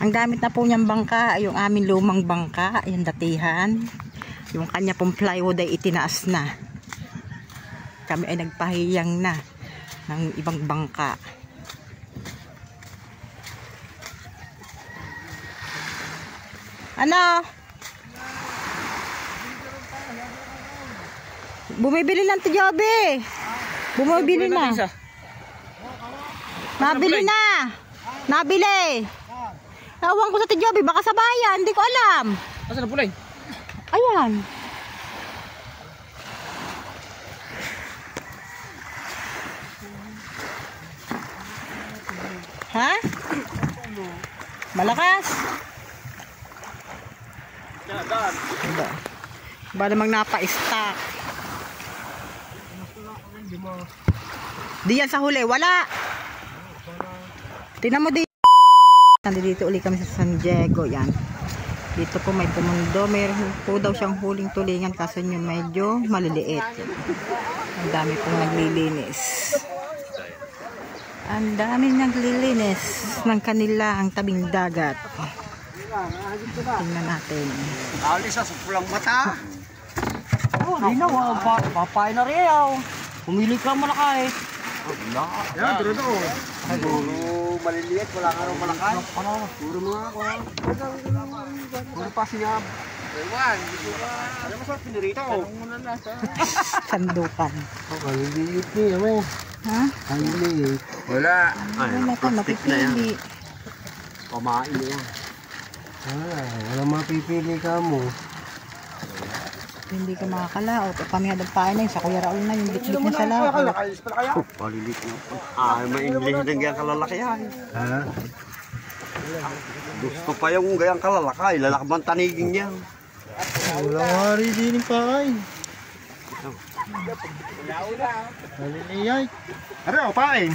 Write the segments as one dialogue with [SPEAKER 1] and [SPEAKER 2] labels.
[SPEAKER 1] Ang gamit na po niyang bangka ay yung aming lumang bangka, yung datihan. Yung kanya pong plywood ay itinaas na. Kami ay nagpahiyang na ng ibang bangka. Ano? Bumibili ng tiyobe. Bumibili na. Nabili na. Nabili. Tawang ko sa tiyobe, baka sa bayan, hindi ko alam.
[SPEAKER 2] Asan na pulay?
[SPEAKER 1] Ayan. Ha? Malakas. Ba namang napa-stack. Diyan sa huli, wala. Tingnan mo dito. Nandito ulit kami sa San Diego, yan. Dito po may pumundo. Mayroon po daw siyang huling tulingan kaso nyo medyo maliliit. Ang dami pong naglilinis. Ang dami naglilinis ng kanila ang tabing dagat. Tingnan natin.
[SPEAKER 2] Alis sa pulang mata. Oh, di na. Papay na rin yaw. Pumili ka mo na kahit. Yan, pero ito. Puro maliliit, wala nga rin malakay. Puro mga ako. Puro pa siya. Ewan, dito ba? Alam mo sa pinirito? Tanong mo na nasa.
[SPEAKER 1] Sandukan.
[SPEAKER 2] Maliliit niya mo.
[SPEAKER 1] Ha?
[SPEAKER 2] Maliliit. Wala.
[SPEAKER 1] Wala ka mapipili.
[SPEAKER 2] Pamain niya. Wala mapipili ka mo.
[SPEAKER 1] Hindi ka makakalaot. Kami hadagpain na yun. Sa Kuya Raul na yung bitbit na sa laot.
[SPEAKER 2] Palilit na po. May-English na gayang kalalaki yan. Ha? Gusto pa yung gayang kalalaki. Lalakbang tanigin yan.
[SPEAKER 3] Wala nga rin din yung pakay. Maliliyay.
[SPEAKER 2] Ano ang pain?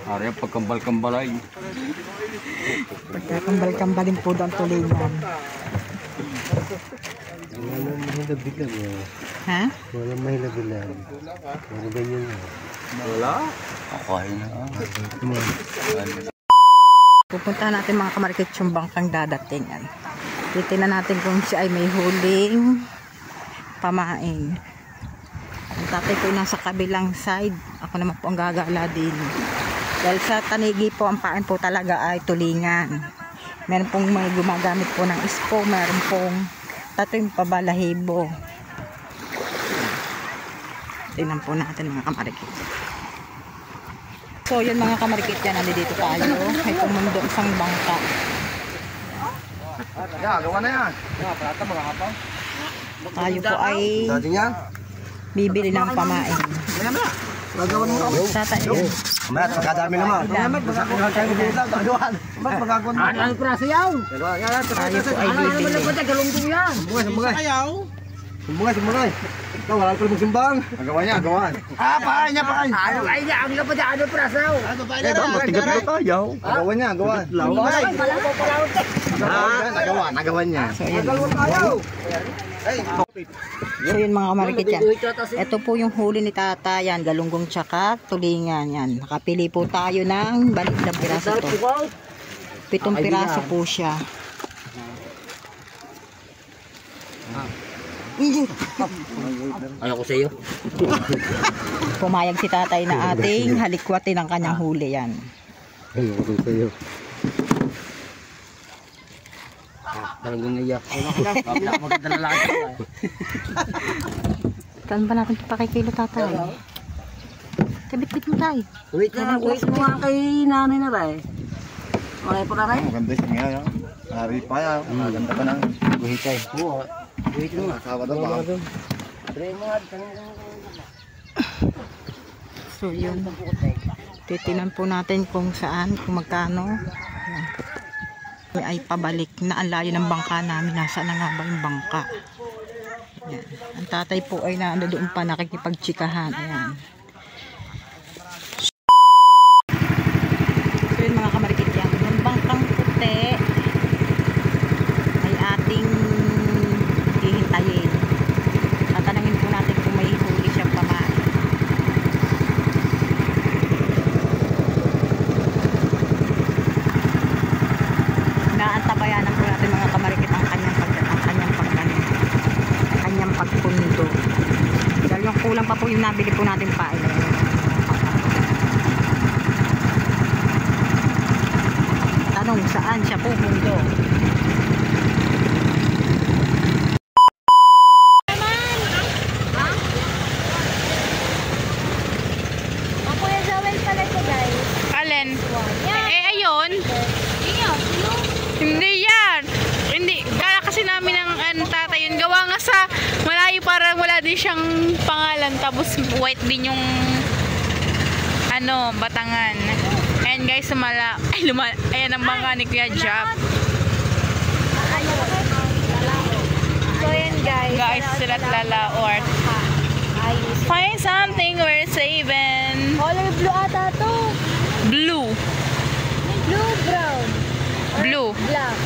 [SPEAKER 2] Ari ang pagkambal-kambalay.
[SPEAKER 1] Pagkakambal-kambalin po doon tulingan.
[SPEAKER 3] Walang mahilabig lang eh.
[SPEAKER 1] Ha?
[SPEAKER 3] Walang mahilabig lang. Walang ganyan lang.
[SPEAKER 2] Wala? Okay na.
[SPEAKER 1] Pupunta natin mga kamarikit yung bangkang dadating. Titignan natin kung siya ay may huling pamain. Ang tatay ko nasa kabilang side. Ako naman po ang gagala din. Dahil sa tanigi po ang pain po talaga ay tulingan. Meron pong may gumagamit po ng isko. Meron pong tatlong pabalahibo. Tingnan po natin mga kamarikit. So yun mga kamarikit yan. Nandito tayo. May pumundo isang bangka.
[SPEAKER 2] Gawa na yan. Prata mga kapang.
[SPEAKER 1] Tayo po ay bibili ng pamain.
[SPEAKER 2] Gagawan mo ako.
[SPEAKER 1] Tatay yan.
[SPEAKER 2] Mat, pagkadami naman. Mat, pagkakaroon kayo dito lang. Gagawan. Mat, pagkakaroon mo. Ano praso yaw?
[SPEAKER 1] Tayo po ay bibili.
[SPEAKER 2] Galunggong yan. Sumbugay. Sumbugay. Ikaw, wala ko mong simbang. Gagawan niya, gagawan. Paay niya. Ay niya, ang lapad niya. Ano praso? Ano pa niya? Matigat na tayo. Gagawan niya, gagawan. Nagawan niya.
[SPEAKER 1] So yun mga kamarikit yan. Ito po yung huli ni tata. Yan, galunggong tsaka tulingan. Yan. Nakapili po tayo ng balik ng piraso to. 7 piraso po siya.
[SPEAKER 2] Ayoko sa iyo.
[SPEAKER 1] Pumayag si tatay na ating halikwatin ang kanyang huli. Yan.
[SPEAKER 3] Ayoko sa iyo.
[SPEAKER 2] Talagang iyak. Maganda na lang.
[SPEAKER 1] Saan ba natin pakikilo tatay? Kabit-bit mo tayo.
[SPEAKER 2] Wait mo nga kay nanay na rin. Okay po na rin.
[SPEAKER 3] Maganda siya nga. Ari pa yan. Maganda pa ng guhitay.
[SPEAKER 2] Wait mo.
[SPEAKER 3] Asawa daw ba?
[SPEAKER 1] So yun. Titinan po natin kung saan, kung magkano. Yan. Ay pabalik na ang layo ng bangka namin. Nasa na nga ba yung bangka? Yan. Ang tatay po ay doon pa nakikipagtsikahan. Ayan. So yun mga kamarikit yan. Yung bangkang puti ay ating hihintayin. Tatanungin po natin kung may huli siyang pamain. kulang pa po yung nabili po natin pain. Tanong saan siya pupunta?
[SPEAKER 4] Alin? Ayun. Hindi yan. Hindi. Kala kasi namin ng tatay yun. Gawa nga sa malayo, parang wala din siyang pangalan. Tapos white din yung Batangan. Ayan guys, ayan ang mga ni Kuya Jap.
[SPEAKER 5] So yan guys.
[SPEAKER 4] Sila Lalaort. Find something worth saving.
[SPEAKER 5] Color blue ata to.
[SPEAKER 4] Blue.
[SPEAKER 5] Blue, brown.
[SPEAKER 4] Blue.
[SPEAKER 5] Black.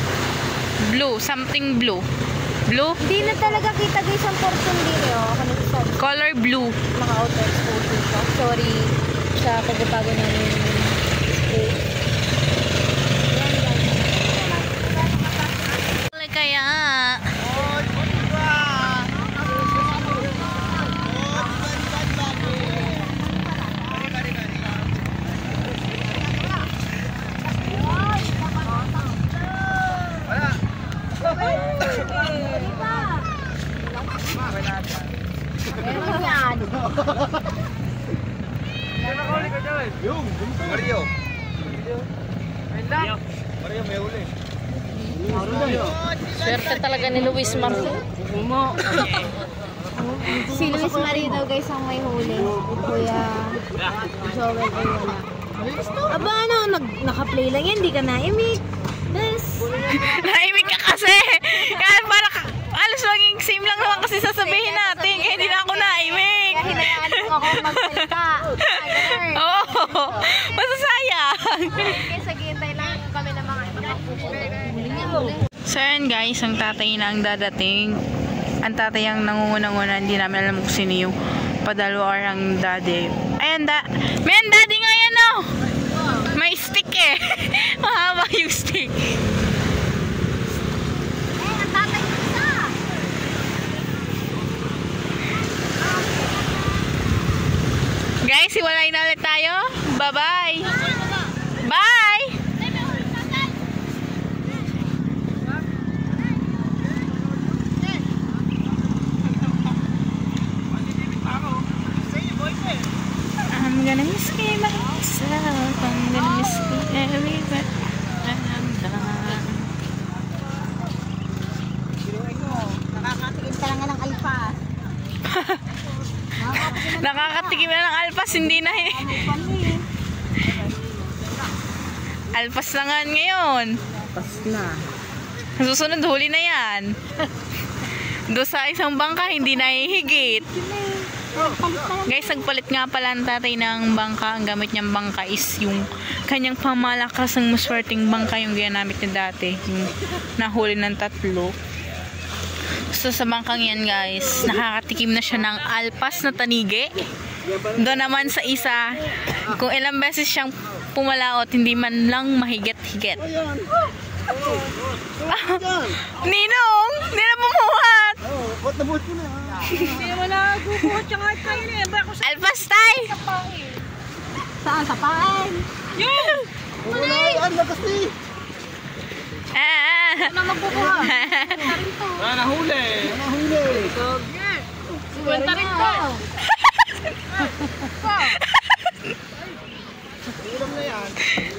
[SPEAKER 4] Blue. Something blue. Blue?
[SPEAKER 5] Hindi na talaga kita guys ang portion din eh. Oh. Ako nagsasabi.
[SPEAKER 4] Color blue.
[SPEAKER 5] Mga outer exposure ko. Sorry sa pagbabago namin display.
[SPEAKER 4] Kaya
[SPEAKER 3] Yung, Mario. Mario, may uli.
[SPEAKER 4] swerte talaga ni Luis Martin.
[SPEAKER 5] Si Luis Marino guys ang may huli. Kuya Joel ay wala. Aba naka-play lang yan. Hindi ka naimik. Yes.
[SPEAKER 4] Naimik ka kasi. Kaya para alos maging same lang naman kasi sasabihin natin. Kaya hindi na ako naimik.
[SPEAKER 5] Kaya hinayaan mo ako magsalita.
[SPEAKER 4] Oo. Masasayang.
[SPEAKER 5] Kaya saghihintay lang kami ng mga
[SPEAKER 4] So yan guys, ang tatay na ang dadating. Ang tatay ang nangungunang-una. Hindi namin alam kung sino yung padalo or ang daddy. Ayan may ang daddy nga yan oh. May stick eh. Mahaba yung stick.
[SPEAKER 5] ang tatay ko isa.
[SPEAKER 4] Guys, hiwalay na ulit tayo. Bye-bye. Bye! I'm gonna miss me myself. I'm gonna miss me everywhere.
[SPEAKER 5] Nakakatingin ka lang ng alpas.
[SPEAKER 4] Nakakatikim na ng alpas, hindi na eh. Alpas na nga ngayon.
[SPEAKER 1] Pas na.
[SPEAKER 4] Susunod, huli na yan. Doon sa isang bangka, hindi na hihigit. Guys, nagpalit nga pala ang tatay ng bangka. Ang gamit niyang bangka is yung kanyang pamalakas ng maswerteng bangka yung ginamit niya dati. Yung nahuli ng 3. So sa bangkang yan guys, nakakatikim na siya ng alpas na tanigi. Doon naman sa isa, kung ilang beses siyang pumalaot, hindi man lang mahigit-higit. Ninong! Hindi na bumuhat!
[SPEAKER 3] Ba't nabuhat ko na?
[SPEAKER 5] Hindi mo na gubuhat yung heart kayo eh.
[SPEAKER 4] Alpas tay!
[SPEAKER 5] Saan? Sa paan?
[SPEAKER 3] Wala yan, lakas ni.
[SPEAKER 5] Na magbubuhat.
[SPEAKER 3] Nahuli.
[SPEAKER 5] Kwenta rin ko.
[SPEAKER 3] Ulam na yan.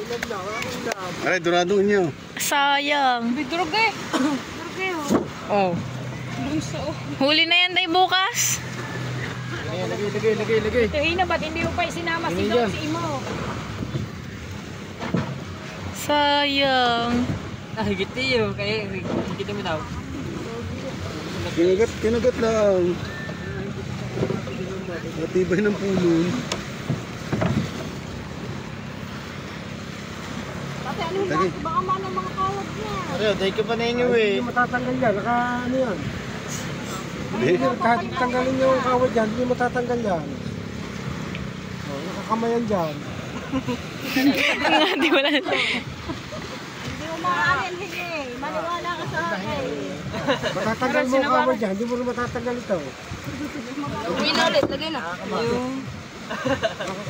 [SPEAKER 3] Ulam na. Aray, durado nyo.
[SPEAKER 4] Sayang.
[SPEAKER 5] Bidrog eh.
[SPEAKER 4] Oh. Huli na yan tay bukas.
[SPEAKER 3] Lagay.
[SPEAKER 5] Ina, ba't hindi mo pa isinama si Dong si Imo?
[SPEAKER 4] Sayang.
[SPEAKER 2] Higit niyo. Kaya higit mo daw.
[SPEAKER 3] Kinagat lang. Matibay ng pulon.
[SPEAKER 5] Kasi ano ba? Baka man ang mga kawat niya.
[SPEAKER 3] Aray, dahil ka pa na eh.
[SPEAKER 6] Hindi matatanggal yan. Ano yan?
[SPEAKER 3] Hindi.
[SPEAKER 6] Kahit tanggalin nyo yung kawad yan, hindi matatanggal yan. Oh, nakakamayan dyan.
[SPEAKER 4] Di wala.
[SPEAKER 5] Hindi mo makakain, hindi. Maniwala ka sa akin.
[SPEAKER 6] Matatanggal mo ang kawad dyan, hindi mo na matatanggal ito.
[SPEAKER 5] Uwi na ulit, lagay na.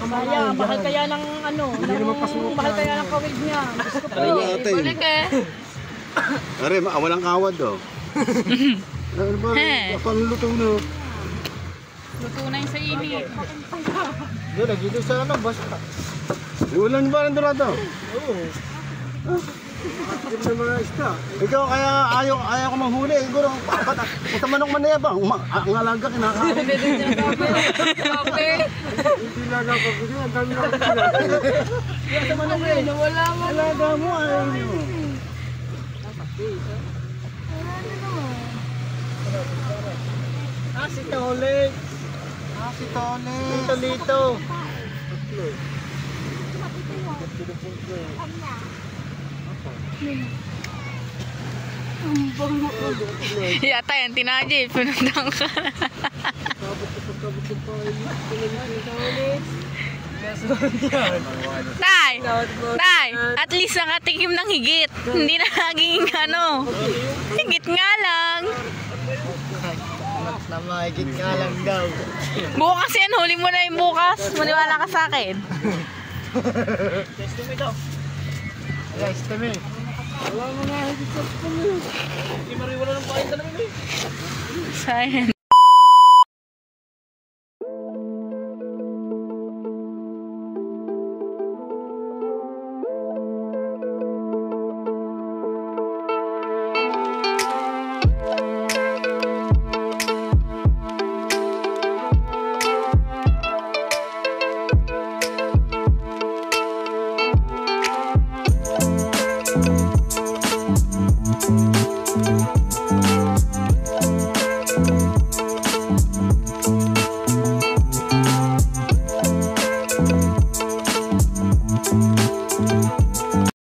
[SPEAKER 6] Kaya, mahal kaya ng ano, mahal kaya ng kawad niya.
[SPEAKER 5] Balik eh.
[SPEAKER 3] Are, walang kawad daw. Ano ba? Panluto na.
[SPEAKER 4] Luto na yung sa init.
[SPEAKER 6] Doon, nagiging sa ano, basta.
[SPEAKER 3] Ulan ba nandun nato?
[SPEAKER 6] Oo. Yung na mga isda.
[SPEAKER 3] Ikaw kaya ayaw ko manghuli. Siguro, kung manok man na yan ba? Ang alaga kinakain.
[SPEAKER 6] Hindi na nakapagod. Ang dami na kapagod.
[SPEAKER 5] Wala mo.
[SPEAKER 3] Alaga mo ayaw nyo.
[SPEAKER 6] Si Tole.
[SPEAKER 3] Si Tony.
[SPEAKER 6] Ito dito.
[SPEAKER 4] Yata yan, tinajil. Pinundang ka. Tay! Tay! At least nakatikim ng higit. Hindi na naging ano. Higit nga lang.
[SPEAKER 2] Na mahigit nga lang daw.
[SPEAKER 4] Bukas yan, huli mo na yung bukas. Maniwala ka sa akin.
[SPEAKER 2] Guys, kami.
[SPEAKER 4] Sayang.